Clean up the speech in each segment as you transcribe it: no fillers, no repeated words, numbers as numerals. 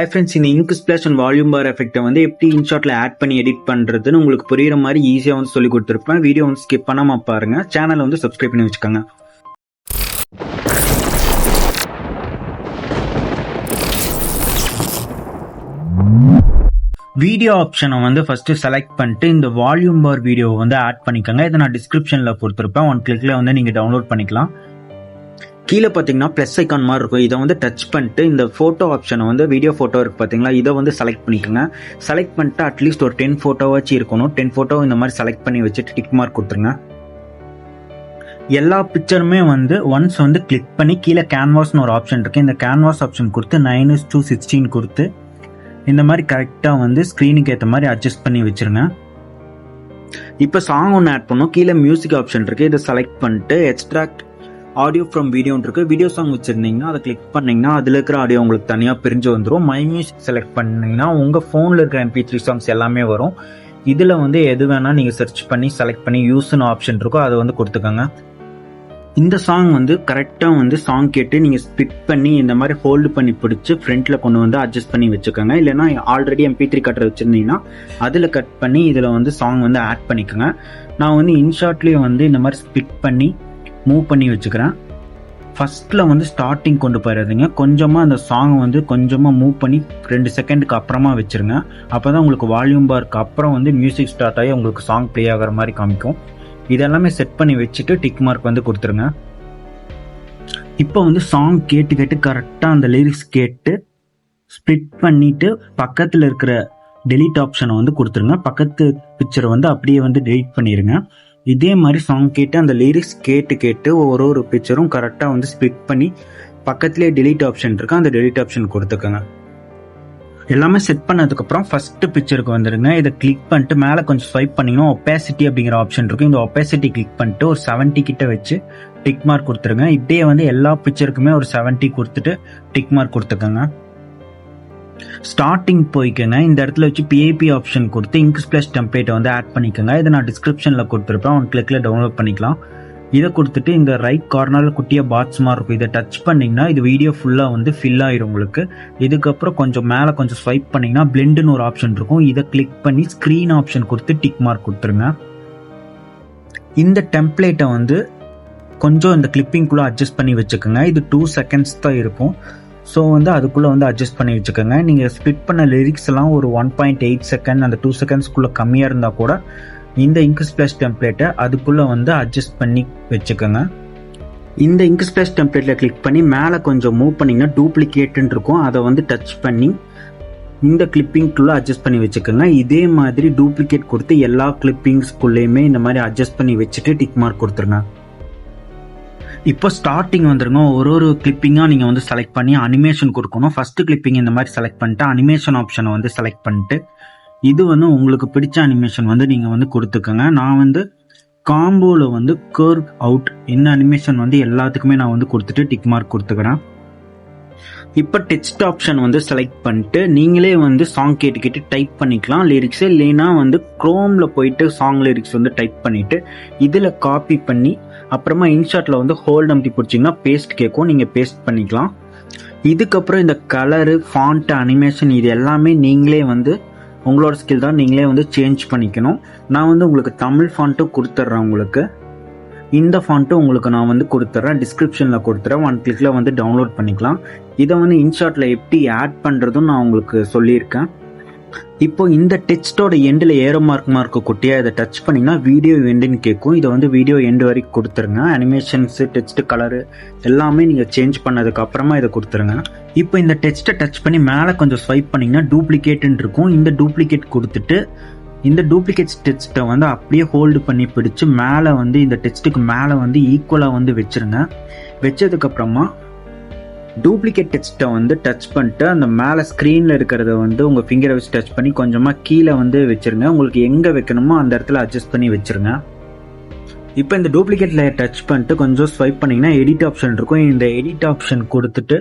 Hi friends, இந்த ink splash and volume பார் எஃபெக்ட்டை வந்து எப்படி இன்ஷாட்டில் ஆட் பண்ணி எடிட் பண்ணுறதுன்னு உங்களுக்கு புரியுற மாதிரி ஈஸியாக வந்து சொல்லி கொடுத்துருப்பேன். வீடியோ வந்து ஸ்கிப் பண்ணாமல் பாருங்கள். சேனலை வந்து சப்ஸ்கிரைப் பண்ணி வச்சுக்கோங்க. வீடியோ ஆப்ஷனை வந்து ஃபஸ்ட்டு செலக்ட் பண்ணிட்டு இந்த வால்யூம் பார் வீடியோவை வந்து ஆட் பண்ணிக்கோங்க. இதை நான் டிஸ்கிரிப்ஷனில் கொடுத்துருப்பேன். 1 கிளிக்கில் வந்து நீங்கள் டவுன்லோட் பண்ணிக்கலாம். கீழே பார்த்தீங்கன்னா ப்ளஸ் ஐக்கான் மாதிரி இருக்கும். இதை வந்து டச் பண்ணிட்டு இந்த ஃபோட்டோ ஆப்ஷனை வந்து வீடியோ ஃபோட்டோ இருக்குது பார்த்தீங்களா, இதை வந்து செலக்ட் பண்ணிக்கோங்க. செலக்ட் பண்ணிட்டு அட்லீஸ்ட் ஒரு 10 ஃபோட்டோவாச்சும் இருக்கணும். 10 ஃபோட்டோ இந்த மாதிரி செலக்ட் பண்ணி வச்சுட்டு டிக் மார்க் கொடுத்துருங்க. எல்லா பிக்சருமே வந்து ஒன்ஸ் வந்து கிளிக் பண்ணி கீழே கேன்வாஸ்னு ஒரு ஆப்ஷன் இருக்குது. இந்த கேன்வாஸ் ஆப்ஷன் கொடுத்து 9:16 கொடுத்து இந்த மாதிரி கரெக்டாக வந்து ஸ்க்ரீனுக்கு ஏற்ற மாதிரி அட்ஜஸ்ட் பண்ணி வச்சுருங்க. இப்போ சாங் ஒன்று ஆட் பண்ணோம். கீழே மியூசிக் ஆப்ஷன் இருக்குது. இதை செலக்ட் பண்ணிட்டு எக்ஸ்ட்ராக்ட் ஆடியோ ஃப்ரம் வீடியோன்னு இருக்குது. வீடியோ சாங் வச்சுருந்தீங்கன்னா அதை கிளிக் பண்ணிங்கன்னா அதில் இருக்கிற ஆடியோ உங்களுக்கு தனியாக பிரிஞ்சு வந்துடும். மை மியூசிக் செலக்ட் பண்ணிங்கன்னா உங்கள் ஃபோனில் இருக்கிற MP3 சாங்ஸ் எல்லாமே வரும். இதில் வந்து எது வேணால் நீங்கள் சர்ச் பண்ணி செலக்ட் பண்ணி யூஸ்னு ஆப்ஷன் இருக்கோ அதை வந்து கொடுத்துக்கோங்க. இந்த சாங் வந்து கரெக்டாக வந்து சாங் கேட்டு நீங்கள் ஸ்பிட் பண்ணி இந்த மாதிரி ஹோல்டு பண்ணி பிடிச்சி ஃப்ரண்ட்டில் கொண்டு வந்து அட்ஜஸ்ட் பண்ணி வச்சுக்கோங்க. இல்லைனா ஆல்ரெடி MP3 கட்டர் வச்சுருந்தீங்கன்னா அதில் கட் பண்ணி இதில் வந்து சாங் வந்து ஆட் பண்ணிக்கோங்க. நான் வந்து இன்ஷாட்லேயே வந்து இந்த மாதிரி ஸ்பிட் பண்ணி மூவ் பண்ணி வச்சுக்கிறேன். ஃபஸ்ட்டில் வந்து ஸ்டார்டிங் கொண்டு போயிடாதீங்க. கொஞ்சமாக அந்த சாங் வந்து கொஞ்சமாக மூவ் பண்ணி 2 செகண்டுக்கு அப்புறமா வச்சுருங்க. அப்போ தான் உங்களுக்கு வால்யூம் பாருக்கு அப்புறம் வந்து மியூசிக் ஸ்டார்ட் ஆகி உங்களுக்கு சாங் ப்ளே ஆகிற மாதிரி காமிக்கும். இதெல்லாமே செட் பண்ணி வச்சுட்டு டிக் மார்க் வந்து கொடுத்துருங்க. இப்போ வந்து சாங் கேட்டு கரெக்டாக அந்த லிரிக்ஸ் கேட்டு ஸ்ப்ளிட் பண்ணிவிட்டு பக்கத்தில் இருக்கிற டெலீட் ஆப்ஷனை வந்து கொடுத்துருங்க. பக்கத்து பிக்சரை வந்து அப்படியே வந்து டெலீட் பண்ணிடுங்க. இதே மாதிரி சாங் கேட்டு அந்த லிரிக்ஸ் கேட்டு ஒரு பிக்சரும் கரெக்டாக வந்து ஸ்ப்ளிட் பண்ணி பக்கத்துலேயே டெலீட் ஆப்ஷன் இருக்கு, அந்த டெலீட் ஆப்ஷன் கொடுத்துக்கோங்க. எல்லாமே செட் பண்ணதுக்கப்புறம் ஃபர்ஸ்ட் பிக்சருக்கு வந்துடுங்க. இதை கிளிக் பண்ணிட்டு மேலே கொஞ்சம் ஸ்வைப் பண்ணிங்கன்னா ஒப்பாசிட்டி அப்படிங்கிற ஆப்ஷன் இருக்கும். இந்த ஒப்பாசிட்டி கிளிக் பண்ணிட்டு ஒரு 70 கிட்ட வச்சு டிக் மார்க் கொடுத்துருங்க. இப்படியே வந்து எல்லா பிக்சருக்குமே ஒரு 70 கொடுத்துட்டு டிக் மார்க் கொடுத்துக்கோங்க. ஸ்டார்டிங் போய்க்கோங்க. இந்த இடத்துல வச்சு PIP ஆப்ஷன் கொடுத்து இங்க் ஸ்பிளாஷ் டெம்ப்ளேட்டை வந்து ஆட் பண்ணிக்கோங்க. இதை நான் டிஸ்கிரிப்ஷனில் கொடுத்துருப்பேன். 1 கிளிக்கில் டவுன்லோட் பண்ணிக்கலாம். இதை கொடுத்துட்டு இந்த ரைட் கார்னரில் குட்டியாக பாட்ஸ் மாதிரி இருக்கும். இதை டச் பண்ணிங்கன்னா இது வீடியோ ஃபுல்லாக வந்து ஃபில் ஆயிரும் உங்களுக்கு. இதுக்கப்புறம் கொஞ்சம் மேலே கொஞ்சம் ஸ்வைப் பண்ணிங்கன்னா பிளெண்டுன்னு ஒரு ஆப்ஷன் இருக்கும். இதை கிளிக் பண்ணி ஸ்க்ரீன் ஆப்ஷன் கொடுத்து டிக் மார்க் கொடுத்துருங்க. இந்த டெம்ப்ளேட்டை வந்து கொஞ்சம் இந்த கிளிப்பிங்குள்ளே அட்ஜஸ்ட் பண்ணி வச்சுக்கோங்க. இது 2 செகண்ட்ஸ் தான் இருக்கும். ஸோ வந்து அதுக்குள்ளே வந்து அட்ஜஸ்ட் பண்ணி வச்சுக்கோங்க. நீங்கள் ஸ்ப்ளிட் பண்ண லிரிக்ஸ் எல்லாம் ஒரு 1.8 செகண்ட் அந்த 2 செகண்ட்ஸ்க்குள்ளே கம்மியாக இருந்தால் கூட இந்த இங்க் ஸ்பிளாஷ் டெம்ப்ளேட்டை அதுக்குள்ளே வந்து அட்ஜஸ்ட் பண்ணி வச்சுக்கோங்க. இந்த இங்க் ஸ்பிளாஷ் டெம்ப்ளேட்டில் கிளிக் பண்ணி மேலே கொஞ்சம் மூவ் பண்ணிங்கன்னா டூப்ளிகேட்டுன்னு இருக்கும். அதை வந்து டச் பண்ணி இந்த கிளிப்பிங்குள்ளே அட்ஜஸ்ட் பண்ணி வச்சுக்கோங்க. இதே மாதிரி டூப்ளிகேட் கொடுத்து எல்லா கிளிப்பிங்ஸ்குள்ளேயுமே இந்த மாதிரி அட்ஜஸ்ட் பண்ணி வச்சுட்டு டிக் மார்க் கொடுத்துருங்க. இப்போ ஸ்டார்டிங் வந்துருங்க. ஒரு கிளிப்பிங்காக நீங்கள் வந்து செலக்ட் பண்ணி அனிமேஷன் கொடுக்கணும். ஃபஸ்ட்டு கிளிப்பிங் இந்த மாதிரி செலக்ட் பண்ணிட்டு அனிமேஷன் ஆப்ஷனை வந்து செலக்ட் பண்ணிட்டு இது வந்து உங்களுக்கு பிடிச்ச அனிமேஷன் வந்து நீங்கள் வந்து கொடுத்துக்கோங்க. நான் வந்து காம்போவில் வந்து கர்வ் அவுட் இந்த அனிமேஷன் வந்து எல்லாத்துக்குமே நான் வந்து கொடுத்துட்டு டிக் மார்க் கொடுத்துக்கிறேன். இப்போ டெக்ஸ்ட் ஆப்ஷன் வந்து செலக்ட் பண்ணிட்டு நீங்களே வந்து சாங் கேட்டு டைப் பண்ணிக்கலாம் லிரிக்ஸு. இல்லைன்னா வந்து க்ரோமில் போயிட்டு சாங் லிரிக்ஸ் வந்து டைப் பண்ணிவிட்டு இதில் காப்பி பண்ணி அப்புறமா இன்ஷாட்டில் வந்து ஹோல்ட் அமுத்தி பிடிச்சிங்கன்னா பேஸ்ட் கேட்கும், நீங்கள் பேஸ்ட் பண்ணிக்கலாம். இதுக்கப்புறம் இந்த கலரு ஃபாண்ட்டு அனிமேஷன் இது எல்லாமே நீங்களே வந்து உங்களோட ஸ்கில் தான், நீங்களே வந்து சேஞ்ச் பண்ணிக்கணும். நான் வந்து உங்களுக்கு தமிழ் ஃபாண்ட்டும் கொடுத்துட்றேன். உங்களுக்கு இந்த ஃபாண்ட்டும் உங்களுக்கு நான் வந்து கொடுத்துட்றேன். டிஸ்கிரிப்ஷனில் கொடுத்துறேன். 1 கிளிக்கில் வந்து டவுன்லோட் பண்ணிக்கலாம். இதை வந்து இன்ஷாட்டில் எப்படி ஆட் பண்ணுறதும் நான் உங்களுக்கு சொல்லியிருக்கேன். இப்போ இந்த டெக்ஸ்டோட எண்டில் ஏரோ மார்க்கு குட்டியாக இதை டச் பண்ணிங்கன்னா வீடியோ எண்டுன்னு கேட்கும். இதை வந்து வீடியோ எண்டு வரைக்கும் கொடுத்துருங்க. அனிமேஷன்ஸு டெக்ஸ்ட்டு கலரு எல்லாமே நீங்கள் சேஞ்ச் பண்ணதுக்கு அப்புறமா இதை கொடுத்துருங்க. இப்போ இந்த டெக்ஸ்ட்டை டச் பண்ணி மேலே கொஞ்சம் ஸ்வைப் பண்ணிங்கன்னா டூப்ளிகேட்டுன்னு இருக்கும். இந்த டூப்ளிகேட் கொடுத்துட்டு இந்த டூப்ளிகேட் டெக்ஸ்ட்டை வந்து அப்படியே ஹோல்டு பண்ணி பிடிச்சி மேலே வந்து இந்த டெக்ஸ்ட்டுக்கு மேலே வந்து ஈக்குவலாக வந்து வச்சுருங்க. வச்சதுக்கப்புறமா டூப்ளிகேட் டெக்ஸ்ட்டை வந்து டச் பண்ணிட்டு அந்த மேலே ஸ்க்ரீனில் இருக்கிறத வந்து உங்கள் ஃபிங்கரை வச்சு டச் பண்ணி கொஞ்சமாக கீழே வந்து வச்சுருங்க. உங்களுக்கு எங்கே வைக்கணுமோ அந்த இடத்துல அட்ஜஸ்ட் பண்ணி வச்சுருங்க. இப்போ இந்த டூப்ளிகேட்டில் டச் பண்ணிட்டு கொஞ்சம் ஸ்வைப் பண்ணிங்கன்னா எடிட் ஆப்ஷன் இருக்கும். இந்த எடிட் ஆப்ஷன் கொடுத்துட்டு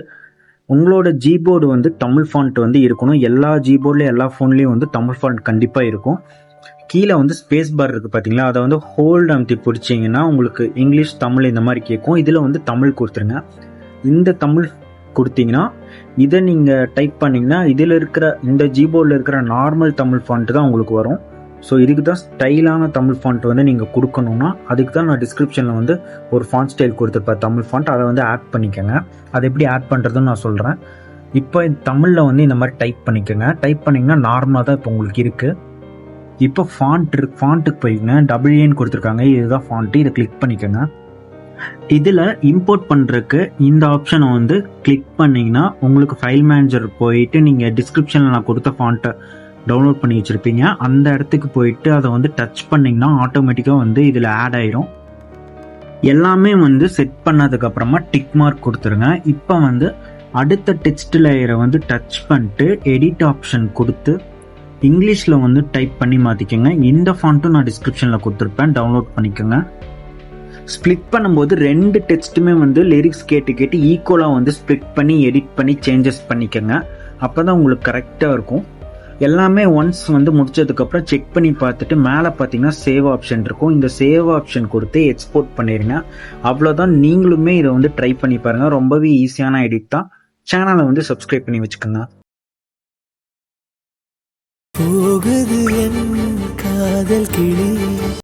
உங்களோட ஜீபோர்டு வந்து தமிழ் ஃபாண்ட் வந்து இருக்கணும். எல்லா ஜீபோர்ட்லேயும் எல்லா ஃபோன்லேயும் வந்து தமிழ் ஃபாண்ட் கண்டிப்பாக இருக்கும். கீழே வந்து ஸ்பேஸ் பார் இருக்குது பார்த்தீங்களா, அதை வந்து ஹோல்டு அமுத்தி பிடிச்சிங்கன்னா உங்களுக்கு இங்கிலீஷ் தமிழ் இந்த மாதிரி கேட்கும். இதில் வந்து தமிழ் கொடுத்துருங்க. இந்த தமிழ் கொடுத்தீங்கன்னா இதை நீங்கள் டைப் பண்ணிங்கன்னா இதில் இருக்கிற இந்த ஜிபோர்டில் இருக்கிற நார்மல் தமிழ் ஃபாண்ட் தான் உங்களுக்கு வரும். ஸோ இதுக்கு தான் ஸ்டைலான தமிழ் ஃபாண்ட் வந்து நீங்கள் கொடுக்கணுன்னா அதுக்கு தான் நான் டிஸ்கிரிப்ஷனில் வந்து ஒரு ஃபாண்ட் ஸ்டைல் கொடுத்துருப்பேன் தமிழ் ஃபாண்ட், அதை வந்து ஆட் பண்ணிக்கோங்க. அதை எப்படி ஆட் பண்ணுறதுன்னு நான் சொல்கிறேன். இப்போ தமிழில் வந்து இந்த மாதிரி டைப் பண்ணிக்கோங்க. டைப் பண்ணிங்கன்னா நார்மலாக தான் இப்போ உங்களுக்கு இருக்குது. இப்போ ஃபாண்ட்டுக்கு போய்ங்க, WAன்னு கொடுத்துருக்காங்க, இதுதான் ஃபாண்ட்டு. இதை கிளிக் பண்ணிக்கோங்க. இதில் இம்போர்ட் பண்ணுறதுக்கு இந்த ஆப்ஷனை வந்து கிளிக் பண்ணிங்கன்னா உங்களுக்கு ஃபைல் மேனேஜர் போயிட்டு நீங்கள் டிஸ்கிரிப்ஷனில் நான் கொடுத்த ஃபாண்ட்டை டவுன்லோட் பண்ணி வச்சுருப்பீங்க, அந்த இடத்துக்கு போயிட்டு அதை வந்து டச் பண்ணிங்கன்னா ஆட்டோமேட்டிக்காக வந்து இதில் ஆட் ஆயிரும். எல்லாமே வந்து செட் பண்ணதுக்கப்புறமா டிக் மார்க் கொடுத்துருங்க. இப்போ வந்து அடுத்த டெக்ஸ்ட் லேயரை வந்து டச் பண்ணிட்டு எடிட் ஆப்ஷன் கொடுத்து இங்கிலீஷில் வந்து டைப் பண்ணி மாற்றிக்கோங்க. இந்த ஃபாண்ட்டும் நான் டிஸ்கிரிப்ஷனில் கொடுத்துருப்பேன், டவுன்லோட் பண்ணிக்கோங்க. ஸ்ப்ளிட் பண்ணும்போது 2 டெக்ஸ்ட்டுமே வந்து லிரிக்ஸ் கேட்டு ஈக்குவலாக வந்து ஸ்ப்ளிட் பண்ணி எடிட் பண்ணி சேஞ்சஸ் பண்ணிக்கோங்க. அப்போ தான் உங்களுக்கு கரெக்டாக இருக்கும். எல்லாமே ஒன்ஸ் வந்து முடிச்சதுக்கப்புறம் செக் பண்ணி பார்த்துட்டு மேலே பார்த்தீங்கன்னா சேவ் ஆப்ஷன் இருக்கும். இந்த சேவ் ஆப்ஷன் கொடுத்து எக்ஸ்போர்ட் பண்ணிடுங்க. அவ்வளோதான். நீங்களுமே இதை வந்து ட்ரை பண்ணி பாருங்கள். ரொம்பவே ஈஸியான எடிட் தான். சேனலை வந்து சப்ஸ்கிரைப் பண்ணி வச்சுக்கோங்க. போகுது என் காதல் கிளி